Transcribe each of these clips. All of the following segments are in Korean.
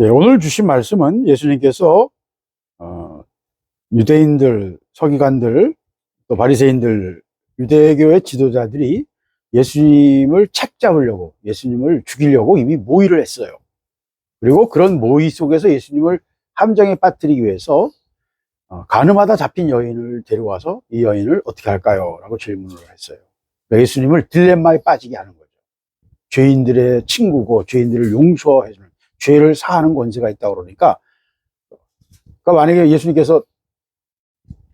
예, 오늘 주신 말씀은 예수님께서 유대인들, 서기관들, 또 바리새인들, 유대교의 지도자들이 예수님을 책잡으려고, 예수님을 죽이려고 이미 모의를 했어요. 그리고 그런 모의 속에서 예수님을 함정에 빠뜨리기 위해서 가늠하다 잡힌 여인을 데려와서 이 여인을 어떻게 할까요? 라고 질문을 했어요. 예수님을 딜레마에 빠지게 하는 거죠. 죄인들의 친구고 죄인들을 용서해주는, 죄를 사하는 권세가 있다고 그러니까 만약에 예수님께서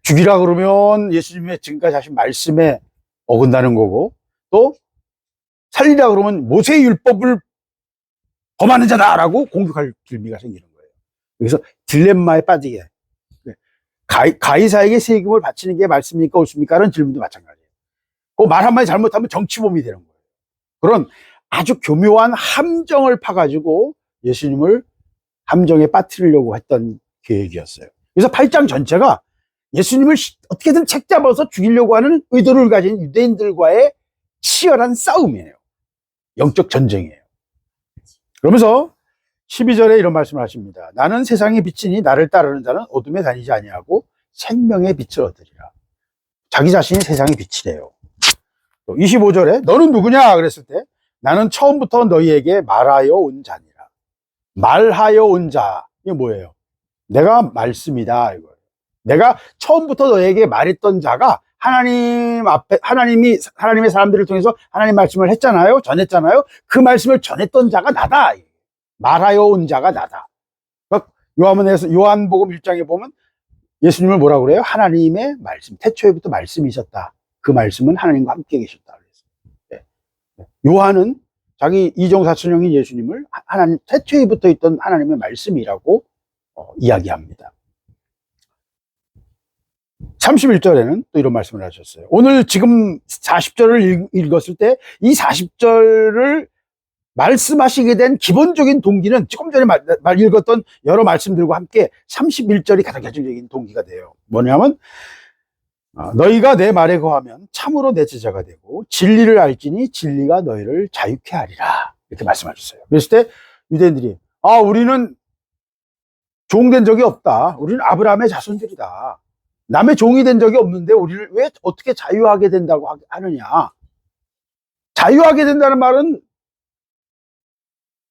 죽이라 그러면 예수님의 지금까지 하신 말씀에 어긋나는 거고, 또 살리라 그러면 모세의 율법을 범하는 자다라고 공격할 길미가 생기는 거예요. 그래서 딜레마에 빠지게, 가이사에게 세금을 바치는 게 말씀입니까 옳습니까? 라는 질문도 마찬가지예요. 그 말 한마디 잘못하면 정치범이 되는 거예요. 그런 아주 교묘한 함정을 파가지고 예수님을 함정에 빠뜨리려고 했던 계획이었어요. 그래서 8장 전체가 예수님을 어떻게든 책잡아서 죽이려고 하는 의도를 가진 유대인들과의 치열한 싸움이에요. 영적 전쟁이에요. 그러면서 12절에 이런 말씀을 하십니다. 나는 세상의 빛이니 나를 따르는 자는 어둠에 다니지 아니하고 생명의 빛을 얻으리라. 자기 자신이 세상의 빛이래요. 또 25절에 너는 누구냐 그랬을 때 나는 처음부터 너희에게 말하여 온 자니라. 말하여 온 자, 이게 뭐예요? 내가 말씀이다 이거예요. 내가 처음부터 너에게 말했던 자가 하나님 앞에, 하나님의 사람들을 통해서 하나님 말씀을 했잖아요. 전했잖아요. 그 말씀을 전했던 자가 나다. 말하여 온 자가 나다. 요한복음 1장에 보면 예수님을 뭐라고 그래요? 하나님의 말씀, 태초에부터 말씀이셨다. 그 말씀은 하나님과 함께 계셨다. 요한은 자기 이종사천형인 예수님을 하나님, 태초에부터 있던 하나님의 말씀이라고 이야기합니다. 31절에는 또 이런 말씀을 하셨어요. 오늘 지금 40절을 읽었을 때 이 40절을 말씀하시게 된 기본적인 동기는 조금 전에 읽었던 여러 말씀들과 함께 31절이 가장 결정적인 동기가 돼요. 뭐냐면 너희가 내 말에 거하면 참으로 내 제자가 되고 진리를 알지니 진리가 너희를 자유케 하리라. 이렇게 말씀하셨어요. 그랬을 때 유대인들이 우리는 종된 적이 없다. 우리는 아브라함의 자손들이다. 남의 종이 된 적이 없는데 우리를 왜 어떻게 자유하게 된다고 하느냐. 자유하게 된다는 말은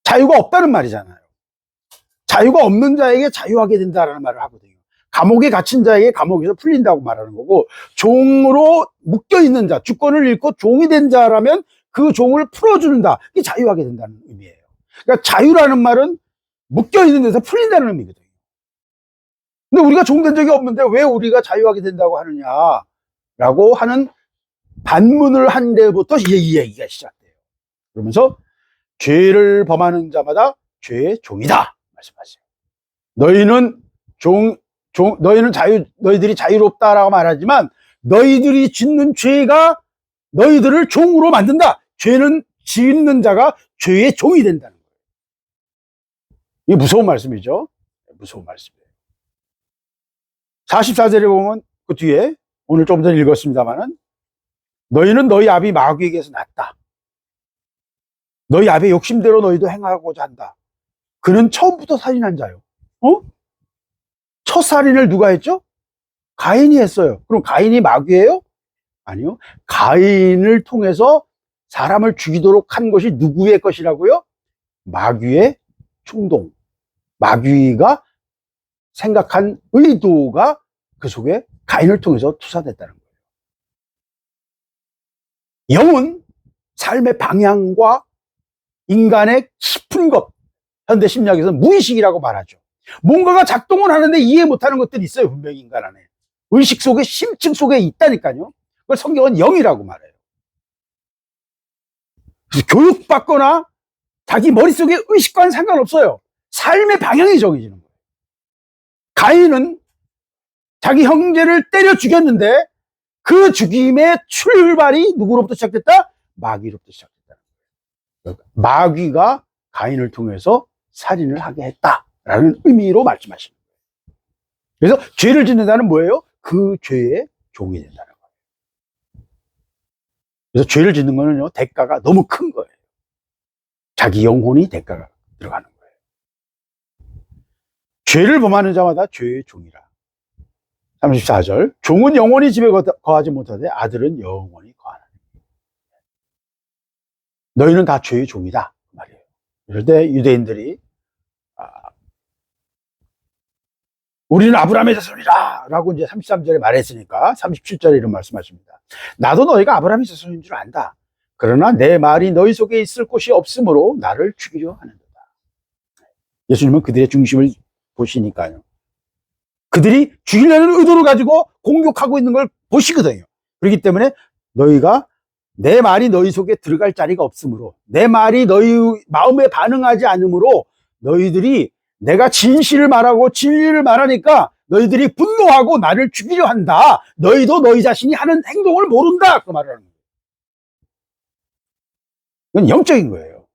자유가 없다는 말이잖아요. 자유가 없는 자에게 자유하게 된다는 말을 하거든요. 감옥에 갇힌 자에게 감옥에서 풀린다고 말하는 거고, 종으로 묶여있는 자, 주권을 잃고 종이 된 자라면 그 종을 풀어주는다. 이게 자유하게 된다는 의미예요. 그러니까 자유라는 말은 묶여있는 데서 풀린다는 의미거든요. 근데 우리가 종된 적이 없는데 왜 우리가 자유하게 된다고 하느냐라고 하는 반문을 한 데부터 이 얘기가 시작돼요. 그러면서 죄를 범하는 자마다 죄의 종이다 말씀하세요. 너희들이 자유롭다라고 말하지만 너희들이 짓는 죄가 너희들을 종으로 만든다. 죄는 짓는 자가 죄의 종이 된다는 거예요. 이게 무서운 말씀이죠. 무서운 말씀이에요. 44절에 보면 그 뒤에 오늘 조금 전에 읽었습니다만은 너희는 너희 아비 마귀에게서 났다. 너희 아비의 욕심대로 너희도 행하고자 한다. 그는 처음부터 살인한 자요. 첫 살인을 누가 했죠? 가인이 했어요. 그럼 가인이 마귀예요? 아니요. 가인을 통해서 사람을 죽이도록 한 것이 누구의 것이라고요? 마귀의 충동. 마귀가 생각한 의도가 그 속에 가인을 통해서 투사됐다는 거예요. 영은 삶의 방향과 인간의 깊은 것, 현대 심리학에서는 무의식이라고 말하죠. 뭔가가 작동을 하는데 이해 못하는 것들이 있어요. 분명히 인간 안에. 의식 속에, 심층 속에 있다니까요. 그걸 성경은 영이라고 말해요. 그래서 교육받거나 자기 머릿속에 의식과는 상관없어요. 삶의 방향이 정해지는 거예요. 가인은 자기 형제를 때려 죽였는데 그 죽임의 출발이 누구로부터 시작됐다? 마귀로부터 시작됐다. 마귀가 가인을 통해서 살인을 하게 했다라는 의미로 말씀하시는 거예요. 그래서 죄를 짓는다는 뭐예요? 그 죄의 종이 된다는 거예요. 그래서 죄를 짓는 거는요, 대가가 너무 큰 거예요. 자기 영혼이 대가가 들어가는 거예요. 죄를 범하는 자마다 죄의 종이라. 34절. 종은 영원히 집에 거하지 못하되 아들은 영원히 거하나니. 너희는 다 죄의 종이다. 그 말이에요. 그럴 때 유대인들이 우리는 아브라함의 자손이라 라고 이제 33절에 말했으니까 37절에 이런 말씀하십니다. 나도 너희가 아브라함의 자손인 줄 안다. 그러나 내 말이 너희 속에 있을 곳이 없으므로 나를 죽이려 하는도다. 예수님은 그들의 중심을 보시니까요. 그들이 죽이려는 의도를 가지고 공격하고 있는 걸 보시거든요. 그렇기 때문에 너희가 내 말이 너희 속에 들어갈 자리가 없으므로, 내 말이 너희 마음에 반응하지 않으므로 너희들이 내가 진실을 말하고 진리를 말하니까 너희들이 분노하고 나를 죽이려 한다. 너희도 너희 자신이 하는 행동을 모른다. 그 말을 하는 거예요. 이건 영적인 거예요.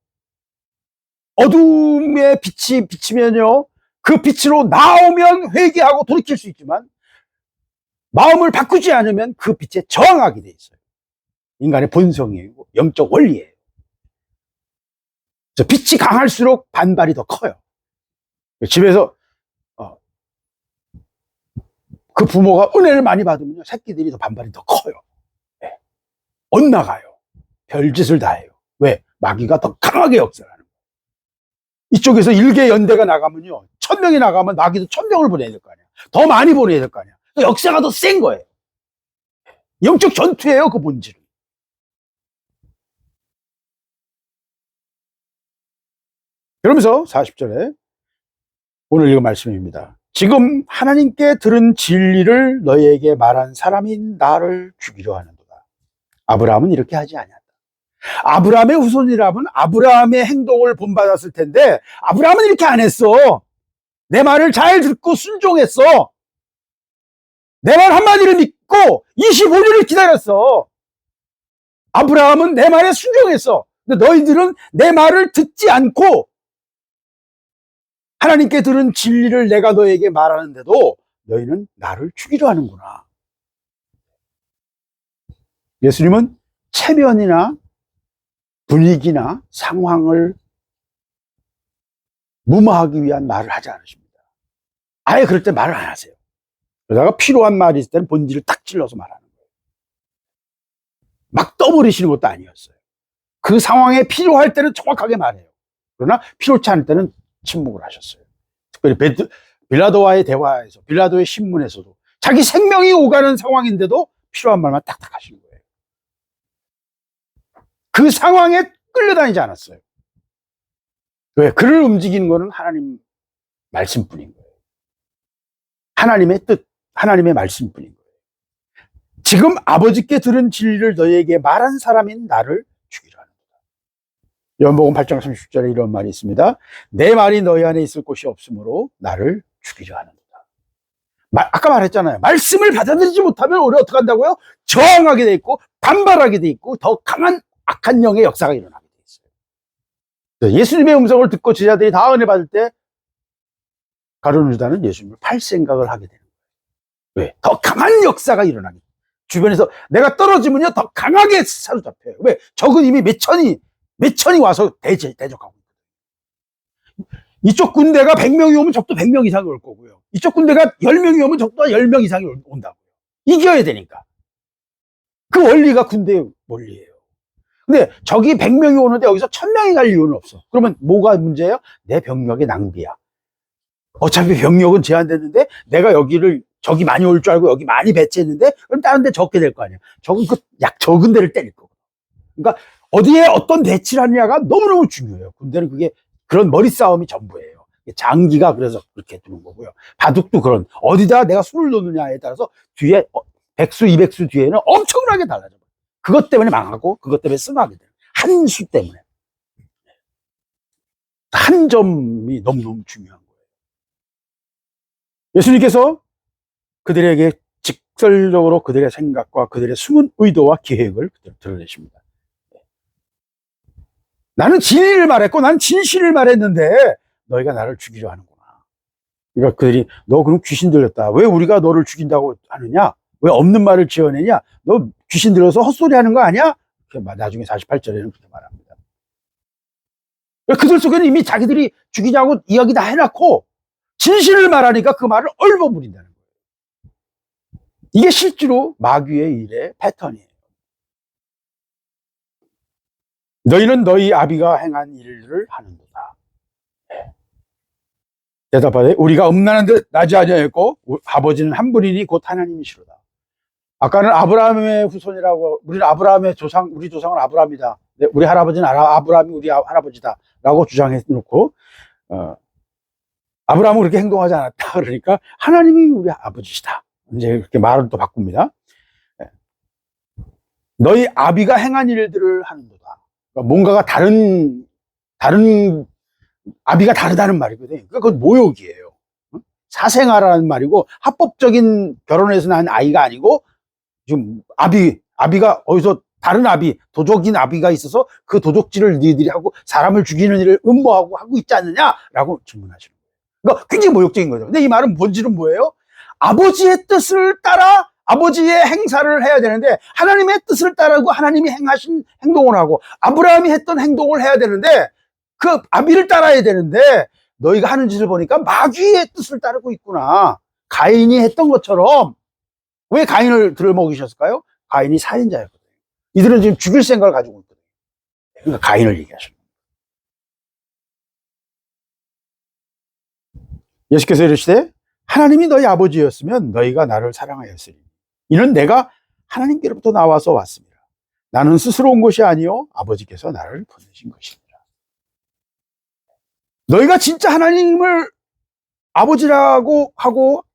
어둠의 빛이 비치면요, 그 빛으로 나오면 회개하고 돌이킬 수 있지만 마음을 바꾸지 않으면 그 빛에 저항하게 돼 있어요. 인간의 본성이에요. 영적 원리예요. 그래서 빛이 강할수록 반발이 더 커요. 집에서 그 부모가 은혜를 많이 받으면 새끼들이 더 반발이 더 커요. 네. 엇나가요. 별짓을 다 해요. 왜? 마귀가 더 강하게 역사하는 거예요. 이쪽에서 일개 연대가 나가면요, 1000명이 나가면 마귀도 1000명을 보내야 될 거 아니야. 더 많이 보내야 될 거 아니야. 역사가 더 센 거예요. 영적 전투예요, 그 본질은. 그러면서 40절에 오늘 읽은 말씀입니다. 지금 하나님께 들은 진리를 너희에게 말한 사람인 나를 죽이려 하는도다. 아브라함은 이렇게 하지 아니한다. 아브라함의 후손이라면 아브라함의 행동을 본받았을 텐데 아브라함은 이렇게 안 했어. 내 말을 잘 듣고 순종했어. 내 말 한마디를 믿고 25년을 기다렸어. 아브라함은 내 말에 순종했어. 근데 너희들은 내 말을 듣지 않고 하나님께 들은 진리를 내가 너에게 말하는데도 너희는 나를 죽이려 하는구나. 예수님은 체면이나 분위기나 상황을 무마하기 위한 말을 하지 않으십니다. 아예 그럴 때 말을 안 하세요. 그러다가 필요한 말이 있을 때는 본질을 딱 찔러서 말하는 거예요. 막 떠버리시는 것도 아니었어요. 그 상황에 필요할 때는 정확하게 말해요. 그러나 필요치 않을 때는 침묵을 하셨어요. 특별히 빌라도와의 대화에서, 빌라도의 신문에서도 자기 생명이 오가는 상황인데도 필요한 말만 딱딱 하시는 거예요. 그 상황에 끌려다니지 않았어요. 왜? 그를 움직이는 거는 하나님 말씀뿐인 거예요. 하나님의 뜻, 하나님의 말씀뿐인 거예요. 지금 아버지께 들은 진리를 너희에게 말한 사람인 나를 죽이라 하는 거다. 요한복음 8장 30절에 이런 말이 있습니다. 내 말이 너희 안에 있을 곳이 없으므로 나를 죽이려 하는 거다. 아까 말했잖아요. 말씀을 받아들이지 못하면 우리 어떻게 한다고요? 저항하게 돼 있고 반발하게 돼 있고 더 강한 악한 영의 역사가 일어나게 돼 있어요. 예수님의 음성을 듣고 제자들이 다 은혜 받을 때 가룟 유다는 예수님을 팔 생각을 하게 되는 거예요. 왜? 더 강한 역사가 일어나게 돼요. 주변에서 내가 떨어지면요 더 강하게 사로잡혀요. 왜? 적은 이미 몇 천이 와서 대적하고 있거든요. 이쪽 군대가 100명이 오면 적도 100명 이상이 올 거고요. 이쪽 군대가 10명이 오면 적도 10명 이상이 온다고요. 이겨야 되니까. 그 원리가 군대의 원리예요. 근데 적이 100명이 오는데 여기서 1000명이 갈 이유는 없어. 그러면 뭐가 문제예요? 내 병력의 낭비야. 어차피 병력은 제한됐는데 내가 여기를 적이 많이 올 줄 알고 여기 많이 배치했는데 그럼 다른 데 적게 될 거 아니야. 적은 적은 데를 때릴 거고. 그러니까 어디에 어떤 배치를 하느냐가 너무너무 중요해요. 군대는 그런 머리 싸움이 전부예요. 장기가 그래서 그렇게 두는 거고요. 바둑도 그런 어디다 내가 수를 놓느냐에 따라서 뒤에 100수, 200수 뒤에는 엄청나게 달라져요. 그것 때문에 망하고 그것 때문에 승하게 돼요. 한 수 때문에. 한 점이 너무너무 중요한 거예요. 예수님께서 그들에게 직설적으로 그들의 생각과 그들의 숨은 의도와 계획을 드러내십니다. 나는 진리를 말했고 난 진실을 말했는데 너희가 나를 죽이려 하는구나. 그러니까 그들이 너 그럼 귀신 들렸다. 왜 우리가 너를 죽인다고 하느냐? 왜 없는 말을 지어내냐? 너 귀신 들어서 헛소리 하는 거 아니야? 나중에 48절에는 그렇게 말합니다. 그들 속에는 이미 자기들이 죽이자고 이야기 다 해놨고 진실을 말하니까 그 말을 얼버무린다는 거예요. 이게 실제로 마귀의 일의 패턴이에요. 너희는 너희 아비가 행한 일을 하는도다. 대답하되 우리가 음란한 듯 나지 아니하였고 아버지는 한 분이니 곧 하나님이시로다. 아까는 아브라함의 후손이라고, 우리는 아브라함의 조상, 우리 조상은 아브라함이다. 우리 할아버지는 아브라함이 우리 할아버지다. 라고 주장해 놓고, 아브라함은 그렇게 행동하지 않았다. 그러니까 하나님이 우리 아버지시다. 이제 그렇게 말을 또 바꿉니다. 너희 아비가 행한 일들을 하는도다. 그러니까 뭔가가 다른 아비가 다르다는 말이거든요. 그러니까 그건 모욕이에요. 사생아라는 말이고, 합법적인 결혼에서 난 아이가 아니고, 지금 아비가 어디서 다른 아비, 도적인 아비가 있어서 그 도적질을 너희들이 하고 사람을 죽이는 일을 음모하고 하고 있지 않느냐라고 질문하시는 거예요. 그러니까 굉장히 모욕적인 거죠. 근데 이 말은 본질은 뭐예요? 아버지의 뜻을 따라 아버지의 행사를 해야 되는데, 하나님의 뜻을 따르고 하나님이 행하신 행동을 하고 아브라함이 했던 행동을 해야 되는데, 그 아비를 따라야 되는데 너희가 하는 짓을 보니까 마귀의 뜻을 따르고 있구나. 가인이 했던 것처럼. 왜 가인을 들어먹이셨을까요? 가인이 살인자였거든요. 이들은 지금 죽일 생각을 가지고 있거든요. 그러니까 가인을 얘기하시는 거예요. 예수께서 이르시되 하나님이 너희 아버지였으면 너희가 나를 사랑하였으니 이는 내가 하나님께로부터 나와서 왔습니다. 나는 스스로 온 것이 아니요 아버지께서 나를 보내신 것입니다. 너희가 진짜 하나님을 아버지라고 하고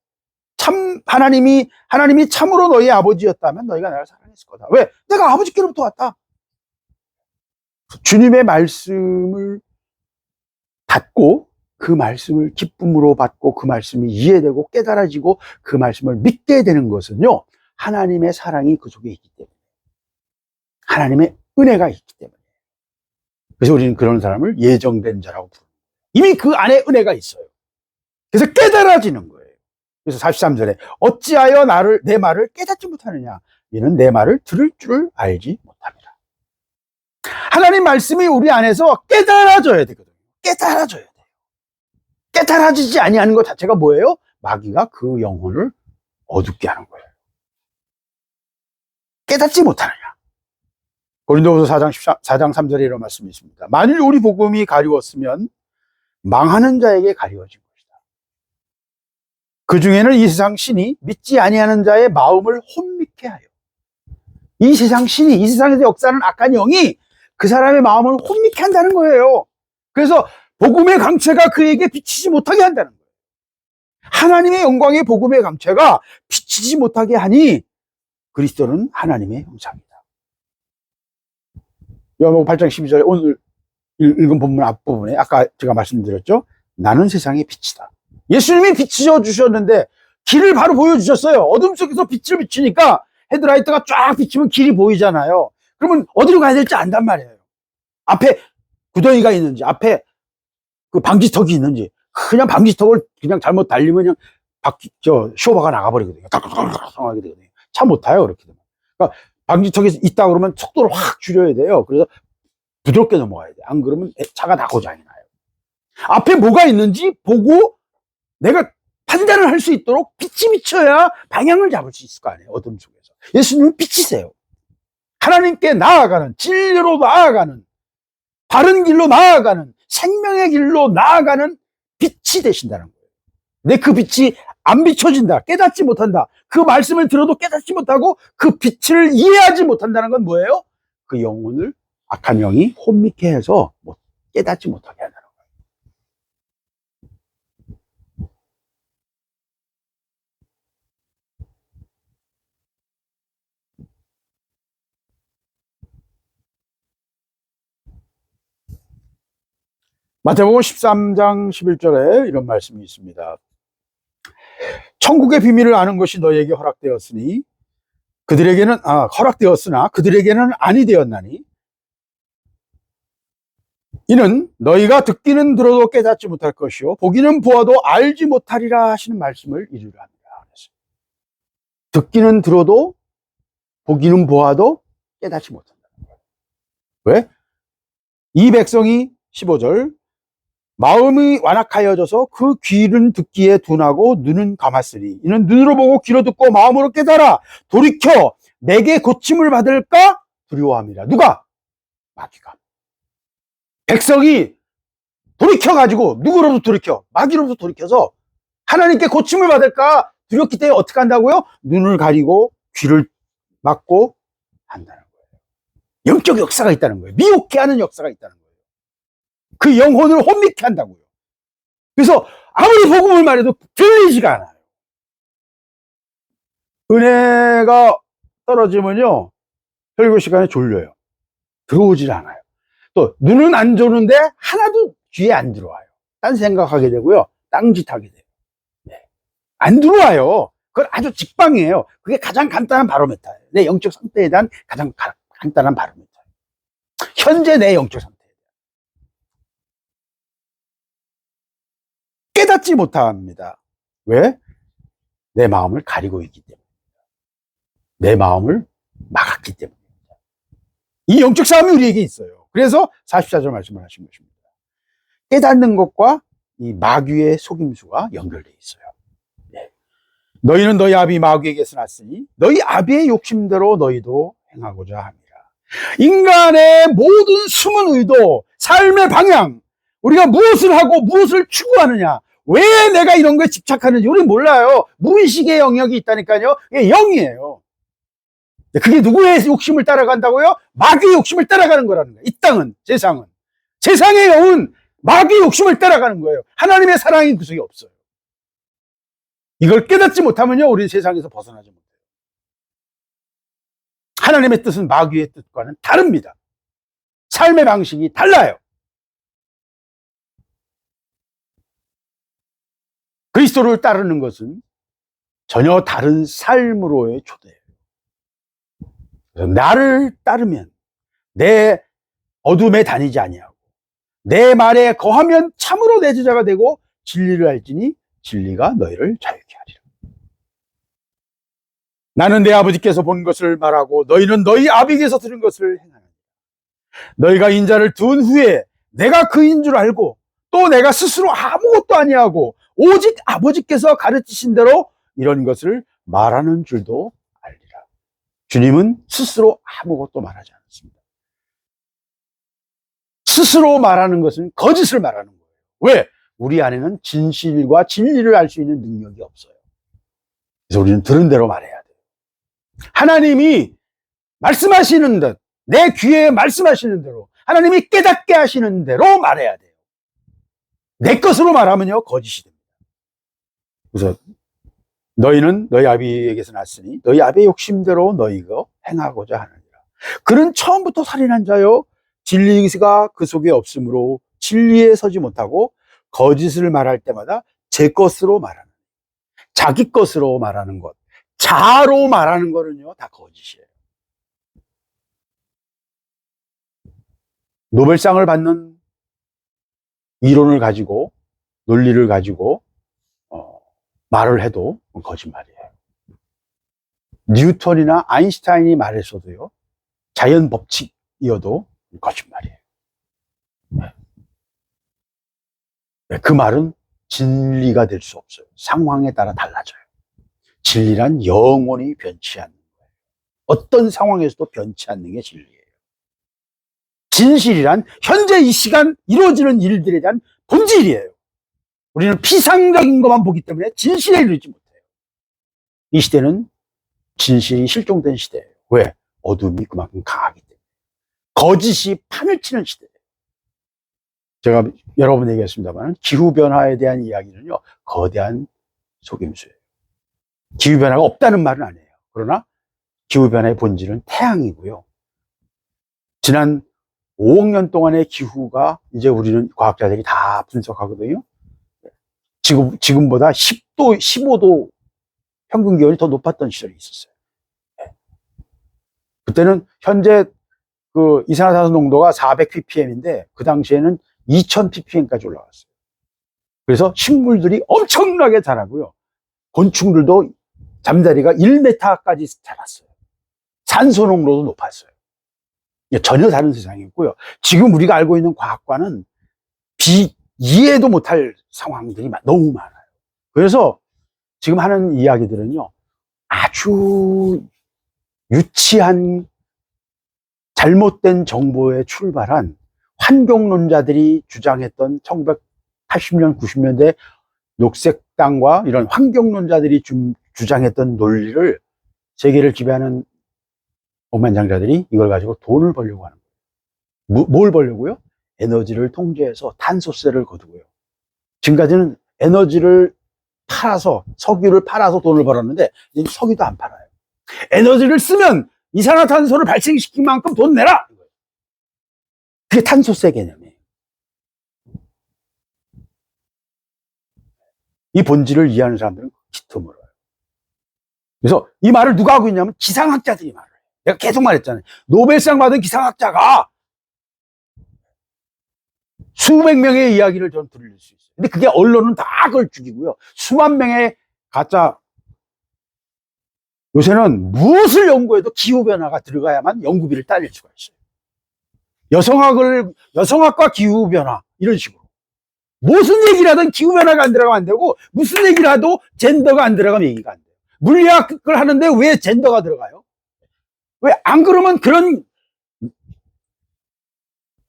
참 하나님이 참으로 너희 아버지였다면 너희가 나를 사랑했을 거다. 왜? 내가 아버지께로부터 왔다. 주님의 말씀을 받고 그 말씀을 기쁨으로 받고 그 말씀이 이해되고 깨달아지고 그 말씀을 믿게 되는 것은요, 하나님의 사랑이 그 속에 있기 때문에, 하나님의 은혜가 있기 때문에. 그래서 우리는 그런 사람을 예정된 자라고 부릅니다. 이미 그 안에 은혜가 있어요. 그래서 깨달아지는 거예요. 그래서 43절에 어찌하여 내 말을 깨닫지 못하느냐? 이는 내 말을 들을 줄을 알지 못합니다. 하나님 말씀이 우리 안에서 깨달아져야 되거든요. 깨달아져야 돼요. 깨달아지지 아니하는 것 자체가 뭐예요? 마귀가 그 영혼을 어둡게 하는 거예요. 깨닫지 못하느냐? 고린도후서 4장 3절에 이런 말씀이 있습니다. 만일 우리 복음이 가리웠으면 망하는 자에게 가리워진 것이다. 그 중에는 이 세상 신이 믿지 아니하는 자의 마음을 혼미케 하여, 이 세상 신이, 이 세상에서 역사하는 악한 영이 그 사람의 마음을 혼미케 한다는 거예요. 그래서 복음의 강체가 그에게 비치지 못하게 한다는 거예요. 하나님의 영광의 복음의 강체가 비치지 못하게 하니 그리스도는 하나님의 형상이다. 요한복음 8장 12절에 오늘 읽은 본문 앞부분에 아까 제가 말씀드렸죠. 나는 세상의 빛이다. 예수님이 빛이어 주셨는데 길을 바로 보여주셨어요. 어둠 속에서 빛을 비추니까 헤드라이트가 쫙 비치면 길이 보이잖아요. 그러면 어디로 가야 될지 안단 말이에요. 앞에 구덩이가 있는지, 앞에 그 방지턱이 있는지, 그냥 방지턱을 그냥 잘못 달리면 그냥 쇼바가 나가버리거든요. 하게 되거든요. 차 못 타요, 그렇게 되면. 그러니까 방지턱이 있다 그러면 속도를 확 줄여야 돼요. 그래서 부드럽게 넘어가야 돼. 안 그러면 차가 다 고장이 나요. 앞에 뭐가 있는지 보고 내가 판단을 할 수 있도록 빛이 비쳐야 방향을 잡을 수 있을 거 아니에요. 어둠 속에서. 예수님은 빛이세요. 하나님께 나아가는, 진리로 나아가는, 바른 길로 나아가는, 생명의 길로 나아가는 빛이 되신다는 거예요. 근데 그 빛이 안 비춰진다, 깨닫지 못한다, 그 말씀을 들어도 깨닫지 못하고 그 빛을 이해하지 못한다는 건 뭐예요? 그 영혼을 악한 영이 혼미케 해서 깨닫지 못하게 한다는 거예요. 마태복음 13장 11절에 이런 말씀이 있습니다. 천국의 비밀을 아는 것이 너에게 허락되었으나 그들에게는 아니 되었나니 이는 너희가 듣기는 들어도 깨닫지 못할 것이요 보기는 보아도 알지 못하리라 하시는 말씀을 이루려 합니다. 듣기는 들어도 보기는 보아도 깨닫지 못한다. 왜? 이 백성이 15절 마음이 완악하여져서 그 귀는 듣기에 둔하고 눈은 감았으니 이는 눈으로 보고 귀로 듣고 마음으로 깨달아 돌이켜 내게 고침을 받을까 두려워함이라. 누가? 마귀가. 백성이 돌이켜가지고 누구로부터 돌이켜? 마귀로부터 돌이켜서 하나님께 고침을 받을까 두렵기 때문에 어떻게 한다고요? 눈을 가리고 귀를 막고 한다는 거예요. 영적 역사가 있다는 거예요. 미혹해 하는 역사가 있다는 거예요. 그 영혼을 혼미케 한다고요. 그래서 아무리 복음을 말해도 들리지가 않아요. 은혜가 떨어지면요, 설교 시간에 졸려요. 들어오질 않아요. 또 눈은 안 좋은데 하나도 귀에 안 들어와요. 딴 생각하게 되고요, 딴짓하게 돼요. 네. 안 들어와요. 그건 아주 직방이에요. 그게 가장 간단한 바로메터예요. 내 영적 상태에 대한 가장 간단한 바로메터예요. 현재 내 영적 상태. 깨닫지 못합니다. 왜? 내 마음을 가리고 있기 때문입니다. 내 마음을 막았기 때문입니다. 이 영적 싸움이 우리에게 있어요. 그래서 44절 말씀을 하신 것입니다. 깨닫는 것과 이 마귀의 속임수가 연결되어 있어요. 네. 너희는 너희 아비 마귀에게서 났으니 너희 아비의 욕심대로 너희도 행하고자 합니다. 인간의 모든 숨은 의도, 삶의 방향, 우리가 무엇을 하고 무엇을 추구하느냐, 왜 내가 이런 거에 집착하는지 우리는 몰라요. 무의식의 영역이 있다니까요. 이게 영이에요. 그게 누구의 욕심을 따라간다고요? 마귀의 욕심을 따라가는 거라는 거예요. 이 땅은, 세상은. 세상의 영은 마귀의 욕심을 따라가는 거예요. 하나님의 사랑이 그 속에 없어요. 이걸 깨닫지 못하면요, 우리 세상에서 벗어나지 못해요. 하나님의 뜻은 마귀의 뜻과는 다릅니다. 삶의 방식이 달라요. 그리스도를 따르는 것은 전혀 다른 삶으로의 초대예요. 나를 따르면 내 어둠에 다니지 아니하고 내 말에 거하면 참으로 내 제자가 되고 진리를 알지니 진리가 너희를 자유케 하리라. 나는 내 아버지께서 본 것을 말하고 너희는 너희 아비께서 들은 것을 행하느니라. 너희가 인자를 둔 후에 내가 그인 줄 알고 또 내가 스스로 아무것도 아니하고 오직 아버지께서 가르치신 대로 이런 것을 말하는 줄도 알리라. 주님은 스스로 아무것도 말하지 않았습니다. 스스로 말하는 것은 거짓을 말하는 거예요. 왜? 우리 안에는 진실과 진리를 알 수 있는 능력이 없어요. 그래서 우리는 들은 대로 말해야 돼요. 하나님이 말씀하시는 듯, 내 귀에 말씀하시는 대로, 하나님이 깨닫게 하시는 대로 말해야 돼요. 내 것으로 말하면요, 거짓이 됩니다. 그래서 너희는 너희 아비에게서 났으니 너희 아비의 욕심대로 너희가 행하고자 하느니라. 그는 처음부터 살인한 자요, 진리가 그 속에 없으므로 진리에 서지 못하고 거짓을 말할 때마다 제 것으로 말하는, 자기 것으로 말하는 것, 자로 말하는 거는요, 다 거짓이에요. 노벨상을 받는 이론을 가지고, 논리를 가지고 말을 해도 거짓말이에요. 뉴턴이나 아인슈타인이 말했어도요, 자연 법칙이어도 거짓말이에요. 그 말은 진리가 될 수 없어요. 상황에 따라 달라져요. 진리란 영원히 변치 않는 거예요. 어떤 상황에서도 변치 않는 게 진리예요. 진실이란 현재 이 시간 이루어지는 일들에 대한 본질이에요. 우리는 피상적인 것만 보기 때문에 진실에 이르지 못해요. 이 시대는 진실이 실종된 시대예요. 왜? 어둠이 그만큼 강하기 때문에. 거짓이 판을 치는 시대예요. 제가 여러 번 얘기했습니다만 기후변화에 대한 이야기는요, 거대한 속임수예요. 기후변화가 없다는 말은 아니에요. 그러나 기후변화의 본질은 태양이고요. 지난 5억 년 동안의 기후가 이제 우리는 과학자들이 다 분석하거든요. 지금보다 10도, 15도 평균 기온이 더 높았던 시절이 있었어요. 그때는 현재 그 이산화탄소 농도가 400ppm인데 그 당시에는 2000ppm까지 올라갔어요. 그래서 식물들이 엄청나게 자라고요. 곤충들도 잠자리가 1m까지 자랐어요. 산소 농도도 높았어요. 전혀 다른 세상이었고요. 지금 우리가 알고 있는 과학과는 이해도 못할 상황들이 너무 많아요. 그래서 지금 하는 이야기들은요, 아주 유치한 잘못된 정보에 출발한 환경론자들이 주장했던 1980년, 90년대 녹색당과 이런 환경론자들이 주장했던 논리를 세계를 지배하는 억만장자들이 이걸 가지고 돈을 벌려고 하는 거예요. 뭘 벌려고요? 에너지를 통제해서 탄소세를 거두고요. 지금까지는 에너지를 팔아서, 석유를 팔아서 돈을 벌었는데 이제 석유도 안 팔아요. 에너지를 쓰면 이산화탄소를 발생시킨 만큼 돈 내라! 그게 탄소세 개념이에요. 이 본질을 이해하는 사람들은 기토물어요. 그래서 이 말을 누가 하고 있냐면 기상학자들이 말을 해요. 내가 계속 말했잖아요. 노벨상 받은 기상학자가 수백 명의 이야기를 전 들을 수 있어요. 근데 그게 언론은 다 그걸 죽이고요. 수만 명의 가짜. 요새는 무엇을 연구해도 기후변화가 들어가야만 연구비를 따낼 수가 있어요. 여성학과 기후변화, 이런 식으로. 무슨 얘기를 하든 기후변화가 안 들어가면 안 되고, 무슨 얘기를 해도 젠더가 안 들어가면 얘기가 안 돼요. 물리학을 하는데 왜 젠더가 들어가요? 왜 안 그러면 그런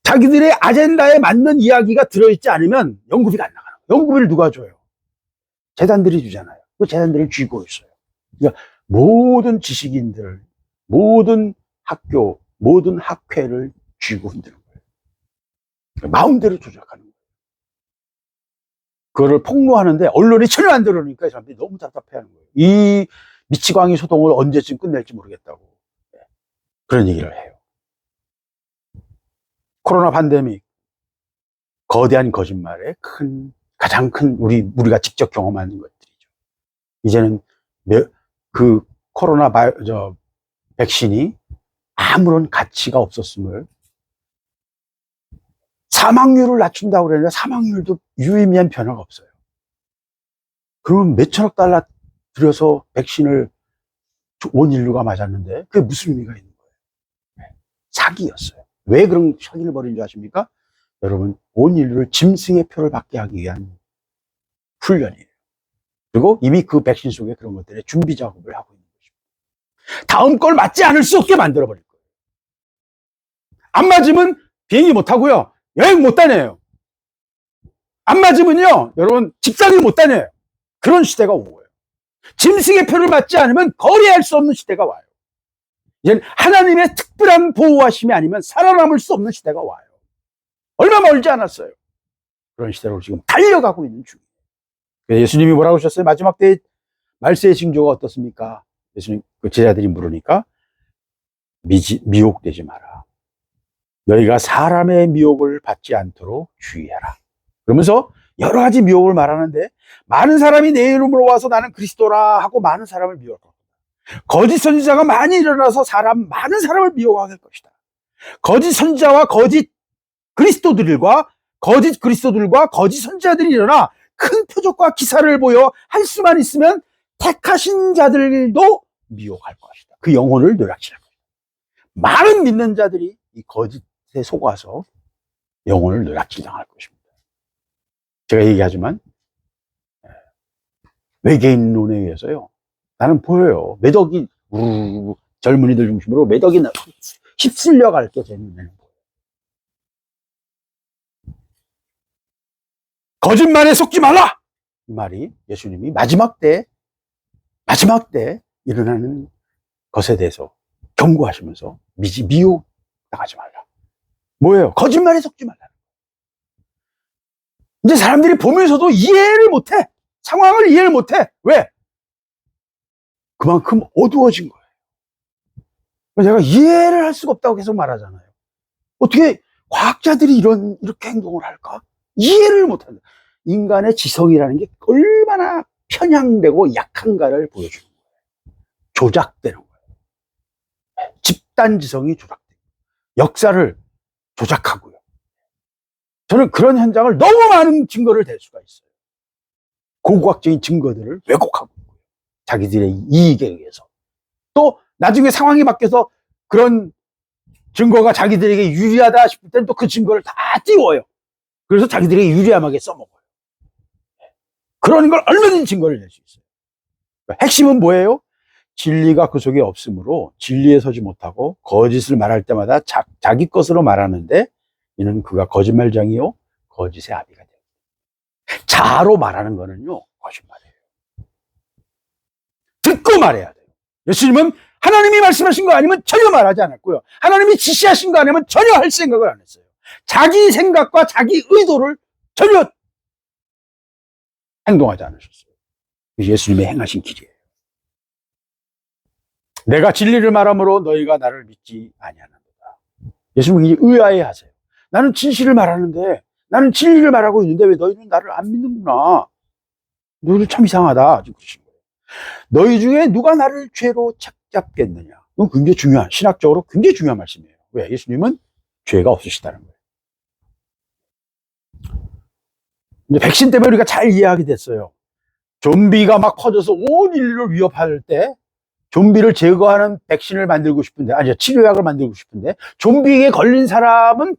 자기들의 아젠다에 맞는 이야기가 들어있지 않으면 연구비가 안 나가요. 연구비를 누가 줘요? 재단들이 주잖아요. 그 재단들을 쥐고 있어요. 그러니까 모든 지식인들, 모든 학교, 모든 학회를 쥐고 흔드는 거예요. 마음대로 조작하는 거예요. 그거를 폭로하는데 언론이 전혀 안 들어오니까 이 사람들이 너무 답답해하는 거예요. 이 미치광이 소동을 언제쯤 끝낼지 모르겠다고 그런 얘기를 해요. 코로나 팬데믹, 거대한 거짓말의 가장 큰 우리가 직접 경험하는 것들이죠. 이제는 그 코로나 백신이 아무런 가치가 없었음을, 사망률을 낮춘다고 그러는데 사망률도 유의미한 변화가 없어요. 그러면 몇천억 달러 들여서 백신을 온 인류가 맞았는데 그게 무슨 의미가 있는 거예요? 사기였어요. 왜 그런 사기를 벌인 줄 아십니까? 여러분, 온 인류를 짐승의 표를 받게 하기 위한 훈련이에요. 그리고 이미 그 백신 속에 그런 것들의 준비 작업을 하고 있는 것입니다. 다음 걸 맞지 않을 수 없게 만들어버릴 거예요. 안 맞으면 비행기 못 타고요, 여행 못 다녀요. 안 맞으면요, 여러분, 직장을 못 다녀요. 그런 시대가 온 거예요. 짐승의 표를 맞지 않으면 거래할 수 없는 시대가 와요. 이제는 하나님의 특별한 보호하심이 아니면 살아남을 수 없는 시대가 와요. 얼마 멀지 않았어요. 그런 시대로 지금 달려가고 있는 중이에요. 예수님이 뭐라고 하셨어요? 마지막 때에 말세의 징조가 어떻습니까? 예수님, 그 제자들이 물으니까 미혹되지 마라. 너희가 사람의 미혹을 받지 않도록 주의해라. 그러면서 여러 가지 미혹을 말하는데, 많은 사람이 내 이름으로 와서 나는 그리스도라 하고 많은 사람을 미혹할 것이다. 거짓 선지자가 많이 일어나서 많은 사람을 미혹할 것이다. 거짓 선지자와 거짓 그리스도들과 거짓 선지자들이 일어나 큰 표적과 기사를 보여 할 수만 있으면 택하신 자들도 미혹할 것이다. 그 영혼을 누락질할 것이다. 많은 믿는 자들이 이 거짓에 속아서 영혼을 누락질당할 것입니다. 제가 얘기하지만 외계인론에 의해서요, 나는 보여요. 매덕이 젊은이들 중심으로 매덕이 휩쓸려갈 게 제 눈에는 보여요. 거짓말에 속지 말라! 이 말이 예수님이 마지막 때 일어나는 것에 대해서 경고하시면서 미혹 당하지 말라. 뭐예요? 거짓말에 속지 말라. 이제 사람들이 보면서도 이해를 못해. 상황을 이해를 못해. 왜? 그만큼 어두워진 거예요. 제가 이해를 할 수가 없다고 계속 말하잖아요. 어떻게 과학자들이 이렇게 행동을 할까? 이해를 못한다. 인간의 지성이라는 게 얼마나 편향되고 약한가를 보여주는 거예요. 조작되는 거예요. 집단 지성이 조작되고, 역사를 조작하고요. 저는 그런 현장을 너무 많은 증거를 댈 수가 있어요. 고고학적인 증거들을 왜곡하고 있고요. 자기들의 이익에 의해서. 또 나중에 상황이 바뀌어서 그런 증거가 자기들에게 유리하다 싶을 때는 또 그 증거를 다 띄워요. 그래서 자기들에게 유리함하게 써먹어요. 그런 걸 얼마든지 증거를 낼 수 있어요. 핵심은 뭐예요? 진리가 그 속에 없으므로 진리에 서지 못하고 거짓을 말할 때마다 자기 것으로 말하는데 이는 그가 거짓말장이요 거짓의 아비가 돼요. 자로 말하는 거는요 거짓말이에요. 듣고 말해야 돼요. 예수님은 하나님이 말씀하신 거 아니면 전혀 말하지 않았고요. 하나님이 지시하신 거 아니면 전혀 할 생각을 안 했어요. 자기 생각과 자기 의도를 전혀 행동하지 않으셨어요. 예수님의 행하신 길이에요. 내가 진리를 말함으로 너희가 나를 믿지 아니하는도다. 예수님이 의아해하세요. 나는 진실을 말하는데, 나는 진리를 말하고 있는데 왜 너희는 나를 안 믿는구나. 너희들 참 이상하다. 그러신 거예요. 너희 중에 누가 나를 죄로 착잡겠느냐. 이건 굉장히 중요한, 신학적으로 굉장히 중요한 말씀이에요. 왜? 예수님은 죄가 없으시다는 거예요. 이제 백신 때문에 우리가 잘 이해하게 됐어요. 좀비가 막 퍼져서 온 인류를 위협할 때 좀비를 제거하는 백신을 만들고 싶은데, 아니, 치료약을 만들고 싶은데, 좀비에 걸린 사람은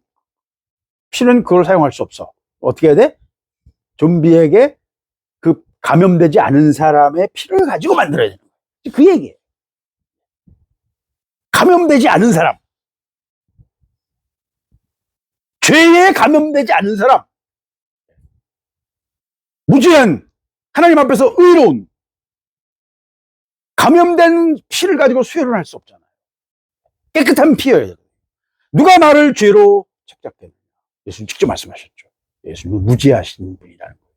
피는 그걸 사용할 수 없어. 어떻게 해야 돼? 좀비에게 그 감염되지 않은 사람의 피를 가지고 만들어야 되는 거예요. 그 얘기예요. 감염되지 않은 사람. 죄에 감염되지 않은 사람. 무죄한, 하나님 앞에서 의로운, 감염된 피를 가지고 수혈을 할 수 없잖아요. 깨끗한 피여야 돼요. 누가 나를 죄로 착잡했느냐. 예수님 직접 말씀하셨죠. 예수님은 무죄하신 분이라는 거예요.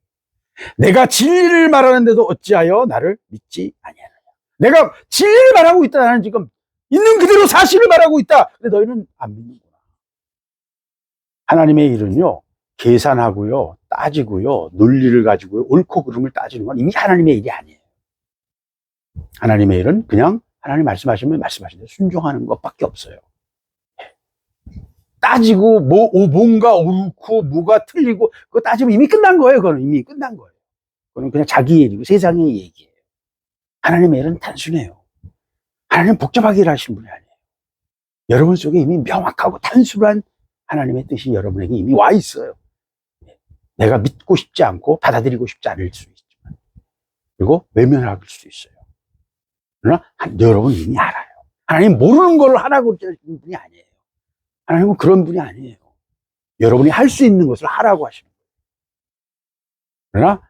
내가 진리를 말하는데도 어찌하여 나를 믿지 아니하느냐. 내가 진리를 말하고 있다. 나는 지금 있는 그대로 사실을 말하고 있다. 근데 너희는 안 믿는구나. 하나님의 일은요, 계산하고요, 따지고요, 논리를 가지고요, 옳고 그름을 따지는 건 이미 하나님의 일이 아니에요. 하나님의 일은 그냥 하나님 말씀하시면 말씀하신 대로 순종하는 것밖에 없어요. 따지고 뭔가 옳고 뭐가 틀리고 그거 따지면 이미 끝난 거예요. 그거는 이미 끝난 거예요. 그거는 그냥 자기 일이고 세상의 얘기예요. 하나님의 일은 단순해요. 하나님은 복잡하게 일하신 분이 아니에요. 여러분 속에 이미 명확하고 단순한 하나님의 뜻이 여러분에게 이미 와 있어요. 내가 믿고 싶지 않고 받아들이고 싶지 않을 수 있지만, 그리고 외면할 수 있어요. 그러나 여러분 이미 알아요. 하나님 모르는 걸 하라고 하시는 분이 아니에요. 하나님은 그런 분이 아니에요. 여러분이 할 수 있는 것을 하라고 하시는 거예요. 그러나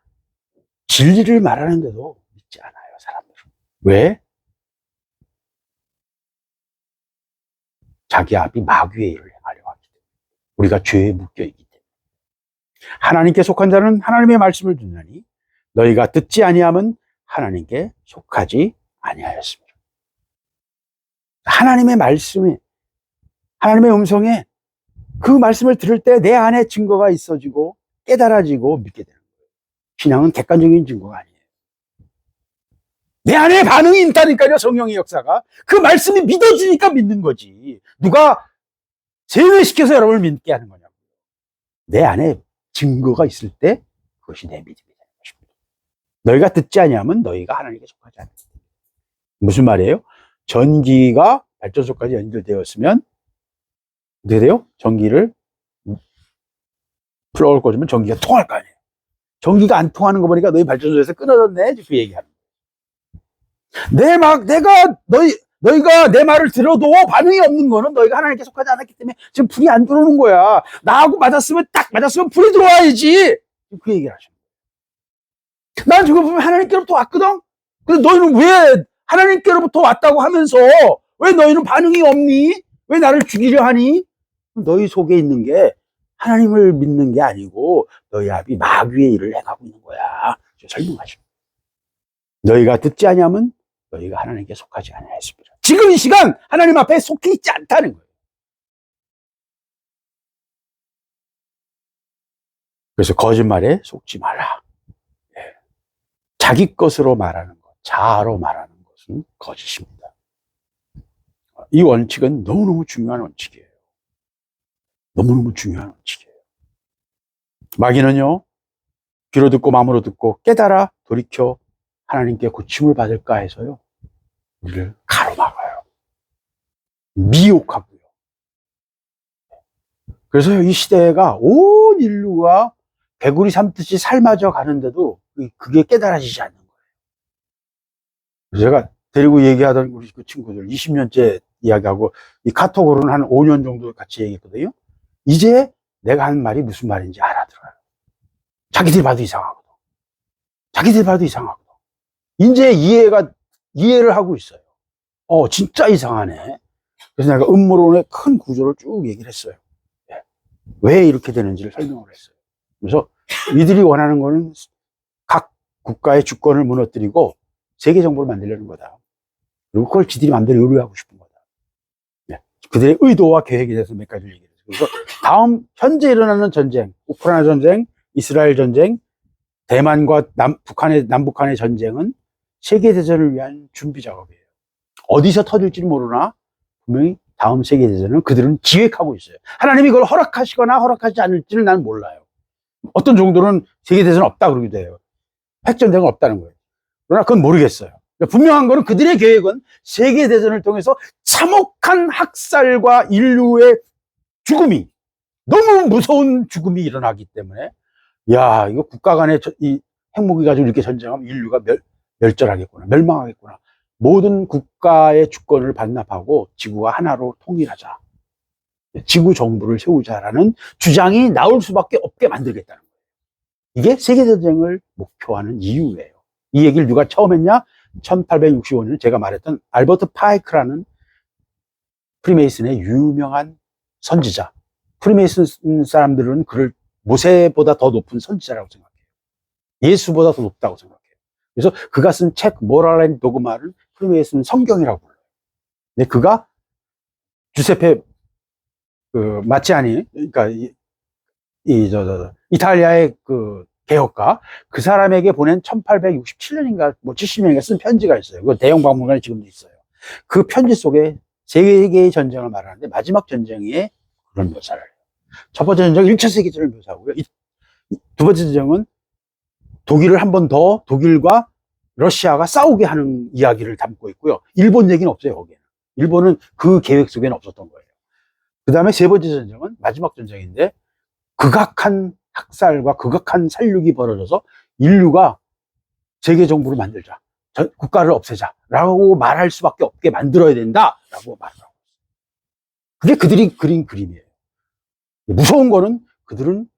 진리를 말하는데도 믿지 않아요, 사람들은. 왜? 자기 앞이 마귀의 일을 행하려고 하기 때문에. 우리가 죄에 묶여있기 때문에. 하나님께 속한 자는 하나님의 말씀을 듣느니 너희가 듣지 아니하면 하나님께 속하지 아니하였습니다. 하나님의 말씀에, 하나님의 음성에 그 말씀을 들을 때 내 안에 증거가 있어지고 깨달아지고 믿게 되는 거예요. 신앙은 객관적인 증거가 아니에요. 내 안에 반응이 있다니까요, 성령의 역사가. 그 말씀이 믿어지니까 믿는 거지. 누가 세뇌시켜서 여러분을 믿게 하는 거냐고. 내 안에 증거가 있을 때 그것이 내 믿음이 되는 것입니다. 너희가 듣지 아니하면 너희가 하나님께 속하지 않는다. 무슨 말이에요? 전기가 발전소까지 연결되었으면 어떻게 돼요? 전기를 플러그를 꽂으면 전기가 통할 거 아니에요. 전기가 안 통하는 거 보니까 너희 발전소에서 끊어졌네. 그 얘기하는 거예요. 너희가 내 말을 들어도 반응이 없는 거는 너희가 하나님께 속하지 않았기 때문에 지금 불이 안 들어오는 거야. 나하고 맞았으면 불이 들어와야지. 그 얘기를 하시는 거예요. 난 지금 보면 하나님께로부터 왔거든? 근데 너희는 왜 하나님께로부터 왔다고 하면서 왜 너희는 반응이 없니? 왜 나를 죽이려 하니? 너희 속에 있는 게 하나님을 믿는 게 아니고 너희 앞이 마귀의 일을 행하고 있는 거야. 설명하죠. 너희가 듣지 아니하면 너희가 하나님께 속하지 아니하였습니다. 지금 이 시간 하나님 앞에 속해 있지 않다는 거예요. 그래서 거짓말에 속지 말라. 자기 것으로 말하는 것, 자아로 말하는 것은 거짓입니다. 이 원칙은 너무너무 중요한 원칙이에요. 너무너무 중요한 원칙이에요. 마귀는요, 귀로 듣고 마음으로 듣고 깨달아 돌이켜 하나님께 고침을 받을까 해서요, 우리를 가로막아요. 미혹하고요. 그래서 이 시대가 온 인류가 개구리 삼듯이 삶아져 가는데도 그게 깨달아지지 않는 거예요. 그래서 제가 데리고 얘기하던 우리 그 친구들 20년째 이야기하고 이 카톡으로는 한 5년 정도 같이 얘기했거든요. 이제 내가 하는 말이 무슨 말인지 알아들어요. 자기들이 봐도 이상하거든. 자기들이 봐도 이상하거든. 이제 이해를 하고 있어요. 진짜 이상하네. 그래서 내가 음모론의 큰 구조를 쭉 얘기를 했어요. 왜 이렇게 되는지를 설명을 했어요. 그래서 이들이 원하는 거는 각 국가의 주권을 무너뜨리고 세계 정부를 만들려는 거다. 그리고 그걸 지들이 마음대로 요리하고 싶은 거다. 그들의 의도와 계획에 대해서 몇 가지를 얘기했어요. 그래서 다음 현재 일어나는 전쟁, 우크라이나 전쟁, 이스라엘 전쟁, 대만과 남북한의 전쟁은 세계대전을 위한 준비 작업이에요. 어디서 터질지는 모르나 분명히 다음 세계대전을 그들은 기획하고 있어요. 하나님이 그걸 허락하시거나 허락하지 않을지는 나는 몰라요. 어떤 정도는 세계대전 없다 그러기도 해요. 핵전쟁은 없다는 거예요. 그러나 그건 모르겠어요. 분명한 거는 그들의 계획은 세계대전을 통해서 참혹한 학살과 인류의 죽음이, 너무 무서운 죽음이 일어나기 때문에, 이거 국가 간에 이 핵무기 가지고 이렇게 전쟁하면 인류가 멸절하겠구나, 멸망하겠구나. 모든 국가의 주권을 반납하고 지구가 하나로 통일하자. 지구 정부를 세우자라는 주장이 나올 수밖에 없게 만들겠다는 거예요. 이게 세계대전을 목표하는 이유예요. 이 얘기를 누가 처음 했냐? 1865년 제가 말했던 알버트 파이크라는 프리메이슨의 유명한 선지자. 프리메이슨 사람들은 그를 모세보다 더 높은 선지자라고 생각해요. 예수보다 더 높다고 생각해요. 그래서 그가 쓴 책 모랄 앤 도그마를 프리메이슨 성경이라고 불러요. 근데 그가 주세페 마치아니, 그러니까 이탈리아의 그 개혁가, 그 사람에게 보낸 1867년인가 뭐 70년인가 쓴 편지가 있어요. 그 대형 박물관에 지금도 있어요. 그 편지 속에 세 개의 전쟁을 말하는데 마지막 전쟁에 그런 묘사를 해요. 첫 번째 전쟁은 1차 세계대전을 묘사하고요. 두 번째 전쟁은 독일을 한 번 더 독일과 러시아가 싸우게 하는 이야기를 담고 있고요. 일본 얘기는 없어요, 거기에는. 일본은 그 계획 속에는 없었던 거예요. 그 다음에 세 번째 전쟁은 마지막 전쟁인데 극악한 학살과 극악한 살육이 벌어져서 인류가 세계 정부를 만들자, 국가를 없애자 라고 말할 수밖에 없게 만들어야 된다 라고 말하고 있어요. 그게 그들이 그린 그림이에요. 무서운 거는 그들은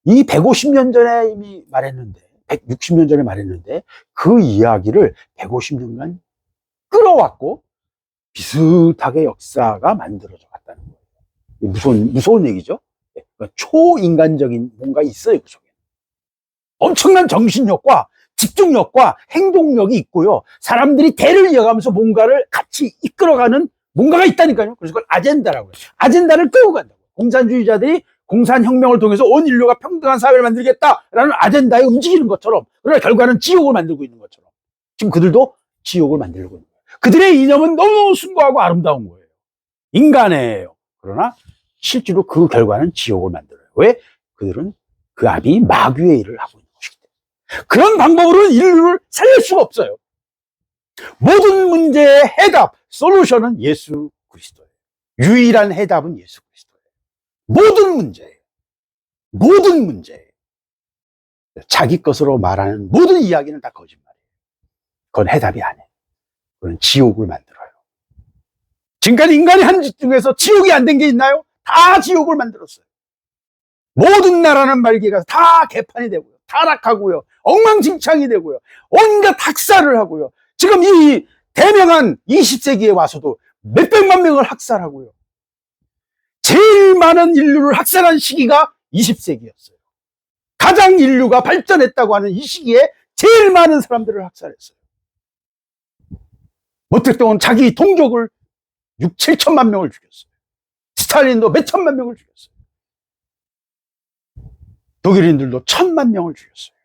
이 150년 전에 이미 말했는데, 160년 전에 말했는데 그 이야기를 150년간 끌어왔고 비슷하게 역사가 만들어져 갔다는 거예요. 무서운 얘기죠. 초인간적인 뭔가 있어요, 그 속에. 엄청난 정신력과 집중력과 행동력이 있고요. 사람들이 대를 이어가면서 뭔가를 같이 이끌어가는 뭔가가 있다니까요. 그래서 그걸 아젠다라고 해요. 아젠다를 끌고 간다고. 공산주의자들이 공산혁명을 통해서 온 인류가 평등한 사회를 만들겠다라는 아젠다에 움직이는 것처럼, 그러나 결과는 지옥을 만들고 있는 것처럼 지금 그들도 지옥을 만들고 있는 거예요. 그들의 이념은 너무너무 숭고하고 아름다운 거예요. 인간이에요. 그러나 실제로 그 결과는 지옥을 만들어요. 왜? 그들은 그 아비 마귀의 일을 하고 있는 것이기 때문에. 그런 방법으로는 인류를 살릴 수가 없어요. 모든 문제의 해답, 솔루션은 예수 그리스도예요. 유일한 해답은 예수 그리스도예요. 모든 문제예요. 모든 문제예요. 자기 것으로 말하는 모든 이야기는 다 거짓말이에요. 그건 해답이 아니에요. 그건 지옥을 만들어요. 지금까지 인간이 한 짓 중에서 지옥이 안 된 게 있나요? 다 지옥을 만들었어요. 모든 나라는 말기에 가서 다 개판이 되고요. 타락하고요. 엉망진창이 되고요. 온갖 학살을 하고요. 지금 이 대명한 20세기에 와서도 몇백만 명을 학살하고요. 제일 많은 인류를 학살한 시기가 20세기였어요. 가장 인류가 발전했다고 하는 이 시기에 제일 많은 사람들을 학살했어요. 모택동은 자기 동족을 6, 7천만 명을 죽였어요. 스탈린도 몇 천만 명을 죽였어요. 독일인들도 1,000만 명을 죽였어요.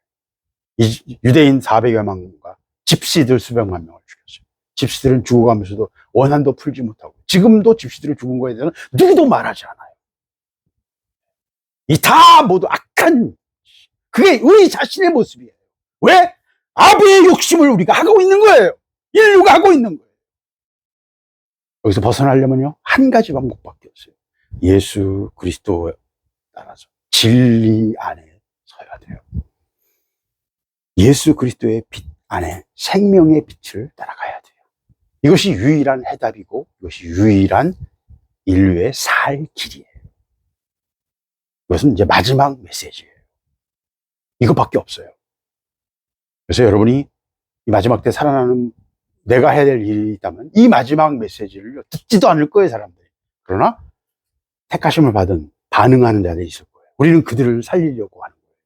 유대인 400여 만과 집시들 수백만 명을 죽였어요. 집시들은 죽어가면서도 원한도 풀지 못하고, 지금도 집시들이 죽은 거에 대해서는 누구도 말하지 않아요. 이 다 모두 악한, 그게 우리 자신의 모습이에요. 왜? 아비의 욕심을 우리가 하고 있는 거예요. 인류가 하고 있는 거예요. 여기서 벗어나려면요, 한 가지 방법밖에 없어요. 예수 그리스도 따라서 진리 안에 서야 돼요. 예수 그리스도의 빛 안에 생명의 빛을 따라가야 돼요. 이것이 유일한 해답이고 이것이 유일한 인류의 살 길이에요. 이것은 이제 마지막 메시지예요. 이것밖에 없어요. 그래서 여러분이 이 마지막 때 살아나는 내가 해야 될 일이 있다면 이 마지막 메시지를 듣지도 않을 거예요, 사람들이. 그러나 택하심을 받은 반응하는 자들이 있을 거예요. 우리는 그들을 살리려고 하는 거예요.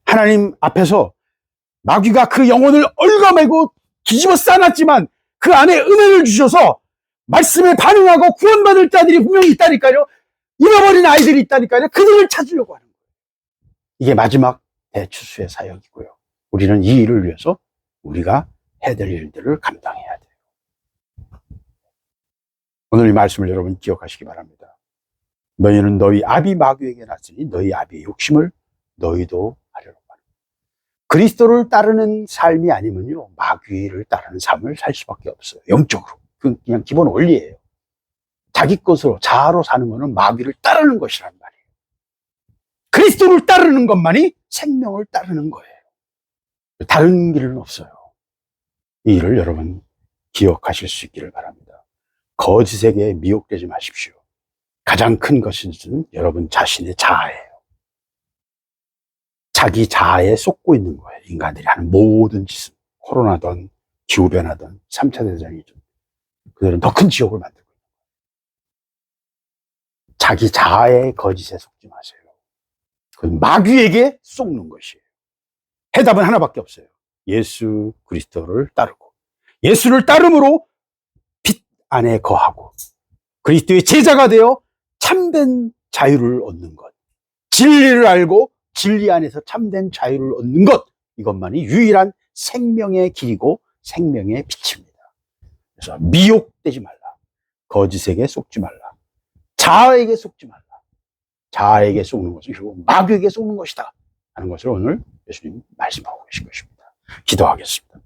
하나님 앞에서 마귀가 그 영혼을 얽어매고 뒤집어 싸놨지만 그 안에 은혜를 주셔서 말씀에 반응하고 구원받을 자들이 분명히 있다니까요. 잃어버린 아이들이 있다니까요. 그들을 찾으려고 하는 거예요. 이게 마지막 대추수의 사역이고요. 우리는 이 일을 위해서 우리가 해야 될 일들을 감당해야 돼요. 오늘 이 말씀을 여러분 기억하시기 바랍니다. 너희는 너희 아비 마귀에게 났으니 너희 아비의 욕심을 너희도 하려고 하는 거예요. 그리스도를 따르는 삶이 아니면요, 마귀를 따르는 삶을 살 수밖에 없어요. 영적으로. 그냥 기본 원리예요. 자기 것으로 자아로 사는 것은 마귀를 따르는 것이란 말이에요. 그리스도를 따르는 것만이 생명을 따르는 거예요. 다른 길은 없어요. 이 일을 여러분 기억하실 수 있기를 바랍니다. 거짓에게 미혹되지 마십시오. 가장 큰 것은 여러분 자신의 자아예요. 자기 자아에 쏟고 있는 거예요. 인간들이 하는 모든 짓은. 코로나든 기후변화든 3차 대전이든 그들은 더 큰 지옥을 만들고 있는 거예요. 자기 자아의 거짓에 속지 마세요. 그건 마귀에게 속는 것이에요. 해답은 하나밖에 없어요. 예수 그리스도를 따르고 예수를 따름으로 빛 안에 거하고 그리스도의 제자가 되어 참된 자유를 얻는 것, 진리를 알고 진리 안에서 참된 자유를 얻는 것, 이것만이 유일한 생명의 길이고 생명의 빛입니다. 그래서 미혹되지 말라, 거짓에게 속지 말라, 자아에게 속지 말라. 자아에게 속는 것은 결국 마귀에게 속는 것이다 하는 것을 오늘 예수님 말씀하고 계신 것입니다. 기도하겠습니다.